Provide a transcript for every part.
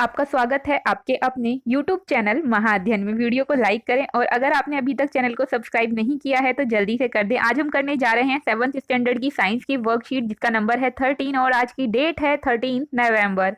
आपका स्वागत है आपके अपने YouTube चैनल महाअध्ययन में। वीडियो को लाइक करें और अगर आपने अभी तक चैनल को सब्सक्राइब नहीं किया है तो जल्दी से कर दें। आज हम करने जा रहे हैं 7th स्टैंडर्ड की साइंस की वर्कशीट जिसका नंबर है 13 और आज की डेट है 13 नवंबर।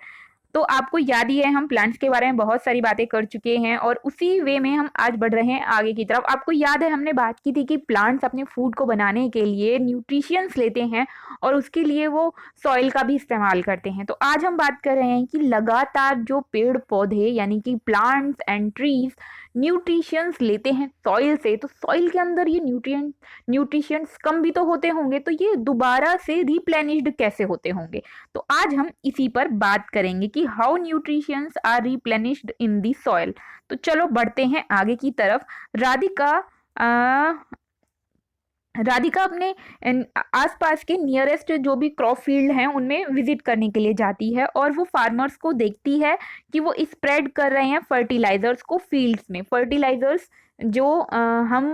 तो आपको याद ही है हम प्लांट्स के बारे में बहुत सारी बातें कर चुके हैं और उसी वे में हम आज बढ़ रहे हैं आगे की तरफ। आपको याद है हमने बात की थी कि प्लांट्स अपने फूड को बनाने के लिए न्यूट्रिशंस लेते हैं और उसके लिए वो सॉइल का भी इस्तेमाल करते हैं। तो आज हम बात कर रहे हैं कि लगातार जो पेड़ पौधे यानी कि प्लांट्स एंड ट्रीज न्यूट्रिशंस लेते हैं सॉइल से, तो सॉइल के अंदर ये न्यूट्रिशंस कम भी तो होते होंगे, तो ये दोबारा से रिप्लेनिश्ड कैसे होते होंगे। तो आज हम इसी पर बात करेंगे कि how nutritions are replenished in the soil. तो चलो बढ़ते हैं आगे की तरफ। राधिका राधिका अपने आसपास के नियरेस्ट जो भी क्रॉप फील्ड हैं उनमें विजिट करने के लिए जाती है और वो फार्मर्स को देखती है कि वो स्प्रेड कर रहे हैं फर्टिलाइजर्स को फील्ड्स में। फर्टिलाइजर्स जो हम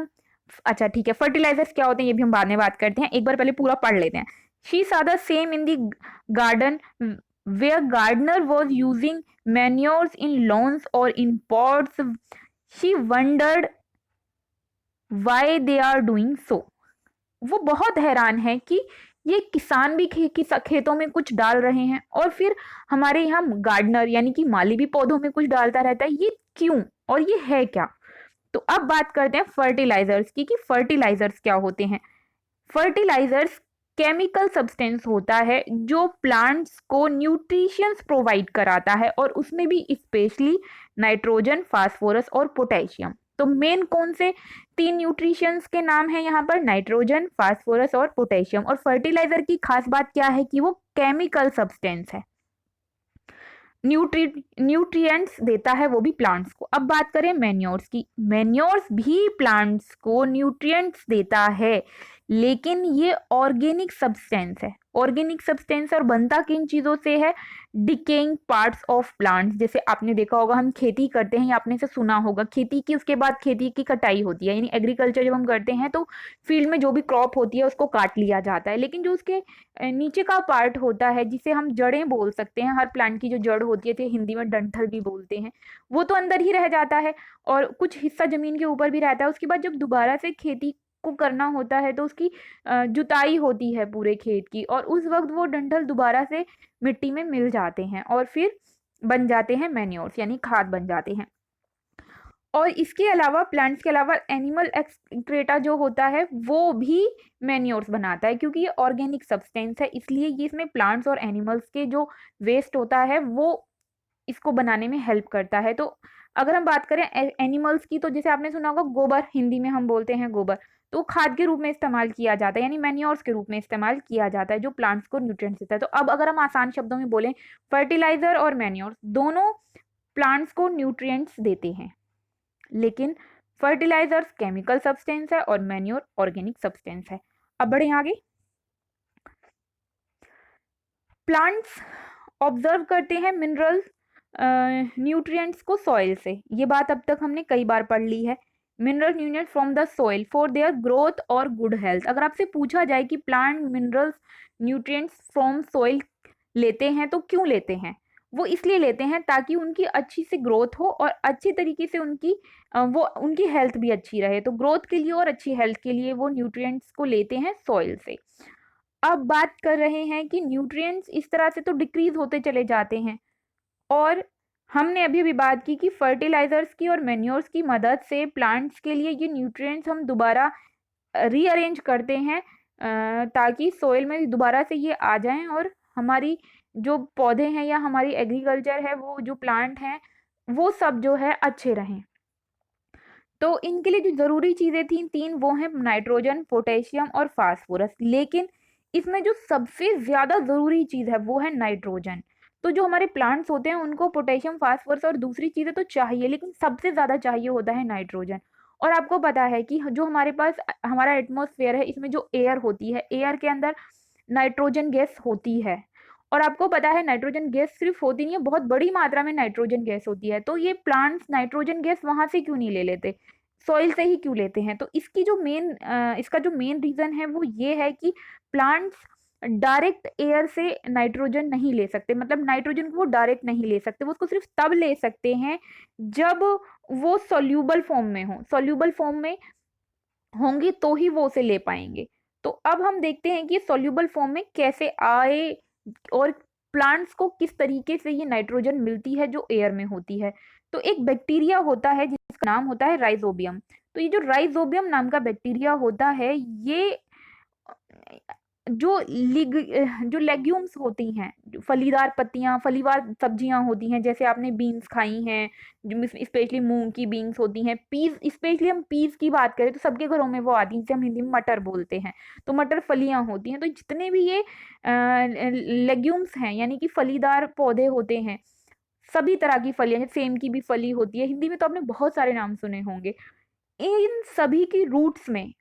अच्छा ठीक है, फर्टिलाइजर्स क्या होते हैं ये भी हम बाद में बात करते हैं, एक बार पहले पूरा पढ़ लेते हैं। She saw the same in the garden where gardener was using manures in lawns or in pots. She wondered why they are doing so. वो बहुत हैरान है कि ये किसान भी खेतों में कुछ डाल रहे हैं और फिर हमारे यहाँ गार्डनर यानी कि माली भी पौधों में कुछ डालता रहता है, ये क्यों और ये है क्या। तो अब बात करते हैं फर्टिलाइजर्स की कि फर्टिलाइजर्स क्या होते हैं। फर्टिलाइजर्स केमिकल सब्सटेंस होता है जो प्लांट्स को न्यूट्रिशंस प्रोवाइड कराता है और उसमें भी स्पेशली नाइट्रोजन, फास्फोरस और पोटेशियम। तो मेन कौन से 3 न्यूट्रिशंस के नाम है यहाँ पर? नाइट्रोजन, फास्फोरस और पोटेशियम। और फर्टिलाइजर की खास बात क्या है कि वो केमिकल सब्सटेंस है, न्यूट्रिएंट्स देता है वो भी प्लांट्स को। अब बात करें मैन्योर्स की। मैन्योर्स भी प्लांट्स को न्यूट्रिएंट्स देता है लेकिन ये ऑर्गेनिक सब्सटेंस है। ऑर्गेनिक सब्सटेंस और बनता किन चीजों से है? Decaying parts of plants. जैसे आपने देखा होगा हम खेती करते हैं या आपने से सुना होगा खेती की, उसके बाद खेती की कटाई होती है, यानी एग्रीकल्चर जब हम करते हैं तो फील्ड में जो भी क्रॉप होती है उसको काट लिया जाता है, लेकिन जो उसके नीचे का पार्ट होता है जिसे हम जड़ें बोल सकते हैं, हर प्लांट की जो जड़ होती है तो हिंदी में डंठल भी बोलते हैं, वो तो अंदर ही रह जाता है और कुछ हिस्सा जमीन के ऊपर भी रहता है। उसके बाद जब दोबारा से खेती को करना होता है तो उसकी जुताई होती है पूरे खेत की और उस वक्त वो डंठल दोबारा से मिट्टी में मिल जाते हैं और फिर बन जाते हैं मैन्योर्स यानी खाद बन जाते हैं। और इसके अलावा प्लांट्स के अलावा एनिमल एक्सक्रीटा जो होता है वो भी मैन्योर्स बनाता है, क्योंकि ये ऑर्गेनिक सब्सटेंस है इसलिए ये इसमें प्लांट्स और एनिमल्स के जो वेस्ट होता है वो इसको बनाने में हेल्प करता है। तो अगर हम बात करें एनिमल्स की, तो जैसे आपने सुना होगा गोबर, हिंदी में हम बोलते हैं गोबर, तो खाद के रूप में इस्तेमाल किया जाता है यानी मैन्योर्स के रूप में इस्तेमाल किया जाता है जो प्लांट्स को न्यूट्रिएंट्स देता है। तो अब अगर हम आसान शब्दों में बोलें, फर्टिलाइजर और मैन्योर्स दोनों प्लांट्स को न्यूट्रिएंट्स देते हैं, लेकिन फर्टिलाइजर्स केमिकल सब्सटेंस है और मैन्योर ऑर्गेनिक सब्सटेंस है। अब बढ़े आगे। प्लांट्स ऑब्जर्व करते हैं मिनरल्स न्यूट्रिएंट्स को सॉइल से। ये बात अब तक हमने कई बार पढ़ ली है। Mineral nutrients from the soil for their growth और गुड हेल्थ। अगर आपसे पूछा जाए कि plant minerals nutrients from soil लेते हैं तो क्यों लेते हैं, वो इसलिए लेते हैं ताकि उनकी अच्छी से ग्रोथ हो और अच्छे तरीके से वो उनकी हेल्थ भी अच्छी रहे। तो ग्रोथ के लिए और अच्छी हेल्थ के लिए वो न्यूट्रिएंट्स को लेते हैं सॉइल से। अब बात कर रहे हैं कि न्यूट्रिएंट्स इस तरह से तो डिक्रीज होते चले जाते हैं और हमने अभी भी बात की कि फर्टिलाइजर्स की और मैन्योर्स की मदद से प्लांट्स के लिए ये न्यूट्रिएंट्स हम दोबारा रीअरेंज करते हैं ताकि सोइल में दोबारा से ये आ जाएं और हमारी जो पौधे हैं या हमारी एग्रीकल्चर है, वो जो प्लांट हैं, वो सब जो है अच्छे रहें। तो इनके लिए जो ज़रूरी चीज़ें थी 3 वो हैं नाइट्रोजन, पोटेशियम और फास्फोरस। लेकिन इसमें जो सबसे ज़्यादा ज़रूरी चीज़ है वो है नाइट्रोजन। तो जो हमारे प्लांट्स होते हैं उनको पोटेशियम, फास्फोरस और दूसरी चीज़ें तो चाहिए, लेकिन सबसे ज़्यादा चाहिए होता है नाइट्रोजन। और आपको पता है कि जो हमारे पास हमारा एटमॉस्फेयर है इसमें जो एयर होती है, एयर के अंदर नाइट्रोजन गैस होती है और आपको पता है नाइट्रोजन गैस सिर्फ होती नहीं है, बहुत बड़ी मात्रा में नाइट्रोजन गैस होती है। तो ये प्लांट्स नाइट्रोजन गैस वहां से क्यों नहीं ले लेते, सॉइल से ही क्यों लेते हैं? तो इसकी जो इसका जो मेन रीजन है वो ये है कि प्लांट्स डायरेक्ट एयर से नाइट्रोजन नहीं ले सकते, मतलब नाइट्रोजन को वो डायरेक्ट नहीं ले सकते, वो उसको सिर्फ तब ले सकते हैं जब वो सॉल्यूबल फॉर्म में हो, सॉल्यूबल फॉर्म में होंगी तो ही वो उसे ले पाएंगे। तो अब हम देखते हैं कि सॉल्यूबल फॉर्म में कैसे आए और प्लांट्स को किस तरीके से ये नाइट्रोजन मिलती है जो एयर में होती है। तो एक बैक्टीरिया होता है जिसका नाम होता है राइजोबियम। तो ये जो राइजोबियम नाम का बैक्टीरिया होता है, ये जो लेग्यूम्स होती हैं, जो फलीदार पत्तियां, फलीदार सब्जियां होती हैं, जैसे आपने बीन्स खाई हैं, जो स्पेशली मूंग की बीन्स होती हैं, पीज, स्पेशली हम पीज की बात करें तो सबके घरों में वो आती हैं, जिसे हम हिंदी में मटर बोलते हैं। तो मटर फलियां होती हैं। तो जितने भी ये लेग्यूम्स हैं, यानी कि फलीदार पौधे होते हैं, सभी तरह की फलियां, जैसे सेम की भी फली होती है, हिंदी में तो आपने बहुत सारे नाम सुने होंगे। इन सभी की रूट्स में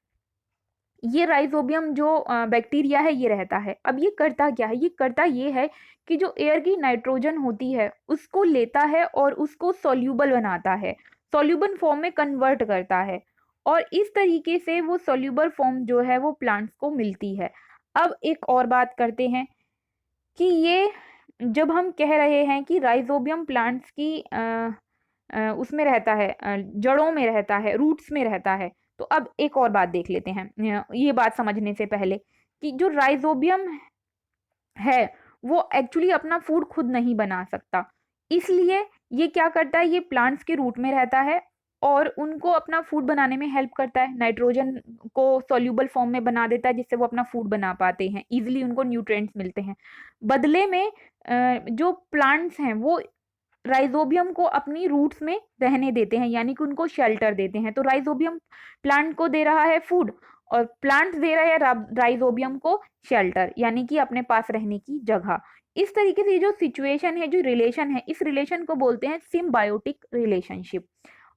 ये राइजोबियम जो बैक्टीरिया है ये रहता है। अब ये करता क्या है, ये करता ये है कि जो एयर की नाइट्रोजन होती है उसको लेता है और उसको सॉल्यूबल बनाता है, सॉल्यूबल फॉर्म में कन्वर्ट करता है, और इस तरीके से वो सॉल्यूबल फॉर्म जो है वो प्लांट्स को मिलती है। अब एक और बात करते हैं कि ये जब हम कह रहे हैं कि राइजोबियम प्लांट्स की उसमें रहता है, जड़ों में रहता है, रूट्स में रहता है, तो अब एक और बात देख लेते हैं ये बात समझने से पहले, कि जो राइजोबियम है वो एक्चुअली अपना फूड खुद नहीं बना सकता। इसलिए ये क्या करता है, ये प्लांट्स के रूट में रहता है और उनको अपना फूड बनाने में हेल्प करता है, नाइट्रोजन को सॉल्यूबल फॉर्म में बना देता है जिससे वो अपना फूड बना पाते हैं, इजीली उनको न्यूट्रिएंट्स मिलते हैं। बदले में जो प्लांट्स हैं वो राइजोबियम को अपनी रूट्स में रहने देते हैं, यानी कि उनको शेल्टर देते हैं। तो राइजोबियम प्लांट को दे रहा है फूड और प्लांट दे रहा है राइजोबियम को शेल्टर, यानी कि अपने पास रहने की जगह। इस तरीके से ये जो सिचुएशन है, जो रिलेशन है, इस रिलेशन को बोलते हैं सिम्बायोटिक रिलेशनशिप।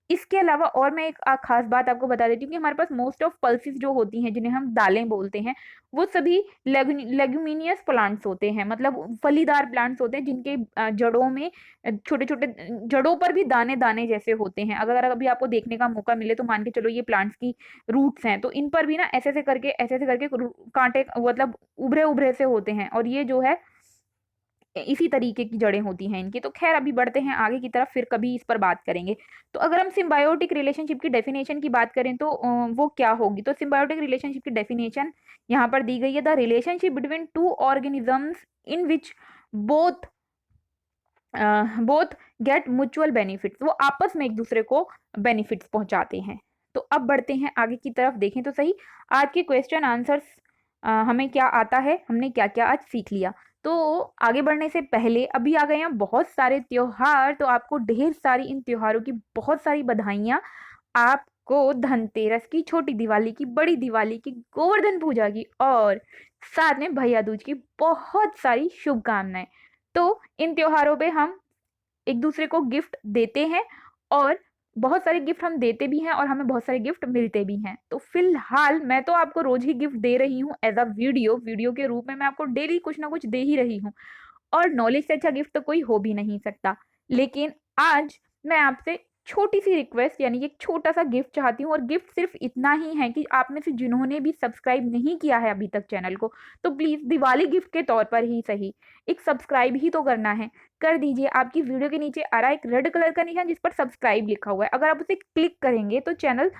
इसके अलावा और मैं एक खास बात आपको बता देती हूँ कि हमारे पास मोस्ट ऑफ पल्सेस जो होती हैं, जिन्हें हम दालें बोलते हैं, वो सभी लेग्यूमिनियस प्लांट्स होते हैं, मतलब फलीदार प्लांट्स होते हैं, जिनके जड़ों में छोटे छोटे, जड़ों पर भी दाने दाने जैसे होते हैं। अगर अभी आपको देखने का मौका मिले तो मान के चलो ये प्लांट्स की रूट्स हैं, तो इन पर भी ना ऐसे ऐसे करके कांटे, मतलब उभरे उभरे से होते हैं, और ये जो है इसी तरीके की जड़ें होती हैं इनकी। तो खैर अभी बढ़ते हैं आगे की तरफ, फिर कभी इस पर बात करेंगे। तो अगर हम सिम्बायोटिक रिलेशनशिप की डेफिनेशन की बात करें तो वो क्या होगी, तो सिम्बायोटिक रिलेशनशिप की डेफिनेशन यहाँ पर दी गई है, the relationship between two organisms in which both both get mutual benefits, वो आपस में एक दूसरे को बेनिफिट्स पहुंचाते हैं। तो अब बढ़ते हैं आगे की तरफ, देखें तो सही आज के क्वेश्चन आंसर्स हमें क्या आता है, हमने क्या क्या आज सीख लिया। तो आगे बढ़ने से पहले अभी आ गए हैं बहुत सारे त्योहार, तो आपको ढेर सारी इन त्योहारों की बहुत सारी बधाइयाँ। आपको धनतेरस की, छोटी दिवाली की, बड़ी दिवाली की, गोवर्धन पूजा की और साथ में भैया दूज की बहुत सारी शुभकामनाएं। तो इन त्योहारों पे हम एक दूसरे को गिफ्ट देते हैं और बहुत सारे गिफ्ट हम देते भी हैं और हमें बहुत सारे गिफ्ट मिलते भी हैं। तो फिलहाल मैं तो आपको रोज ही गिफ्ट दे रही हूँ एज अ वीडियो के रूप में, मैं आपको डेली कुछ ना कुछ दे ही रही हूँ, और नॉलेज से अच्छा गिफ्ट तो कोई हो भी नहीं सकता। लेकिन आज मैं आपसे छोटी सी रिक्वेस्ट, यानी कि एक छोटा सा गिफ्ट चाहती हूँ, और गिफ्ट सिर्फ इतना ही है कि आप में से जिन्होंने भी सब्सक्राइब नहीं किया है अभी तक चैनल को, तो प्लीज़ दिवाली गिफ्ट के तौर पर ही सही एक सब्सक्राइब ही तो करना है, कर दीजिए। आपकी वीडियो के नीचे आ रहा है एक रेड कलर का निशान जिस पर सब्सक्राइब लिखा हुआ है, अगर आप उसे क्लिक करेंगे तो चैनल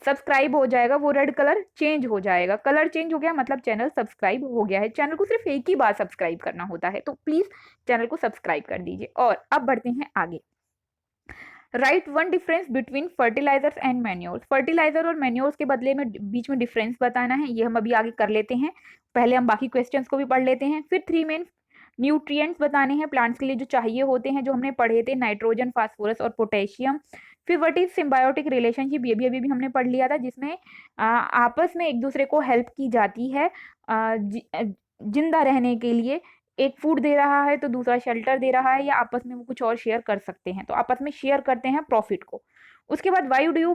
सब्सक्राइब हो जाएगा, वो रेड कलर चेंज हो जाएगा, कलर चेंज हो गया मतलब चैनल सब्सक्राइब हो गया है। चैनल को सिर्फ एक ही बार सब्सक्राइब करना होता है, तो प्लीज चैनल को सब्सक्राइब कर दीजिए। और अब बढ़ते हैं आगे। Right one difference between fertilisers and manures, fertiliser और मैन्योर्स के बदले में बीच में डिफरेंस बताना है, ये हम अभी आगे कर लेते हैं। पहले हम बाकी क्वेश्चंस को भी पढ़ लेते हैं, फिर 3 मेन न्यूट्रिएंट्स बताने हैं प्लांट्स के लिए जो चाहिए होते हैं, जो हमने पढ़े थे, नाइट्रोजन, फास्फोरस और पोटेशियम। फिर व्हाट इज सिम्बायोटिक रिलेशनशिप, ये भी अभी भी हमने पढ़ लिया था, जिसमें आपस में एक दूसरे को हेल्प की जाती है जिंदा रहने के लिए। एक फूड दे रहा है तो दूसरा शेल्टर दे रहा है, या आपस में वो कुछ और शेयर कर सकते हैं, तो आपस में शेयर करते हैं प्रॉफिट को। उसके बाद why do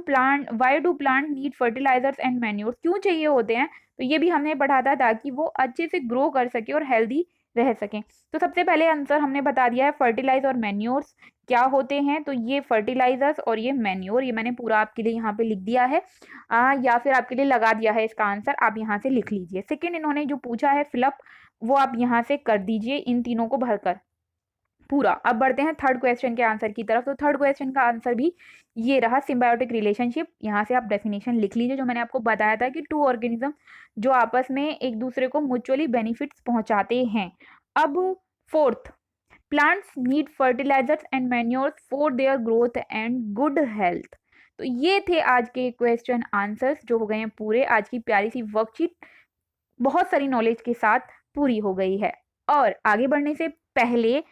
plant need fertilisers and manures, क्यों चाहिए होते हैं, तो ये भी हमने पढ़ा था ताकि वो अच्छे से ग्रो कर सके और हेल्दी रह सकें। तो सबसे पहले आंसर हमने बता दिया है फर्टिलाइज और मैन्योर्स क्या होते हैं। तो ये फर्टिलाइजर्स और ये मैन्योर, ये मैंने पूरा आपके लिए यहाँ पे लिख दिया है, या फिर आपके लिए लगा दिया है इसका आंसर, आप यहाँ से लिख लीजिए। सेकेंड इन्होंने जो पूछा है फिलअप, वो आप यहाँ से कर दीजिए इन तीनों को भरकर पूरा। अब बढ़ते हैं थर्ड क्वेश्चन के आंसर की तरफ। तो थर्ड क्वेश्चन का आंसर भी ये रहा, सिम्बायोटिक रिलेशनशिप। यहाँ से आप डेफिनेशन लिख लीजिए जो मैंने आपको बताया था कि टू ऑर्गेनिज्म जो आपस में एक दूसरे को म्यूचुअली बेनिफिट्स पहुंचाते हैं। अब fourth, plants need fertilisers and manures for their growth and good health. तो ये थे आज के क्वेश्चन आंसर्स जो हो गए हैं पूरे। आज की प्यारी सी वर्कशीट बहुत सारी नॉलेज के साथ पूरी हो गई है। और आगे बढ़ने से पहले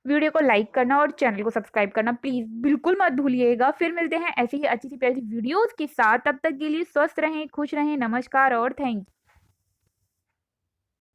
वीडियो को लाइक करना और चैनल को सब्सक्राइब करना प्लीज बिल्कुल मत भूलिएगा। फिर मिलते हैं ऐसी ही अच्छी सी प्यारी वीडियोस के साथ। तब तक के लिए स्वस्थ रहें, खुश रहें। नमस्कार और थैंक यू।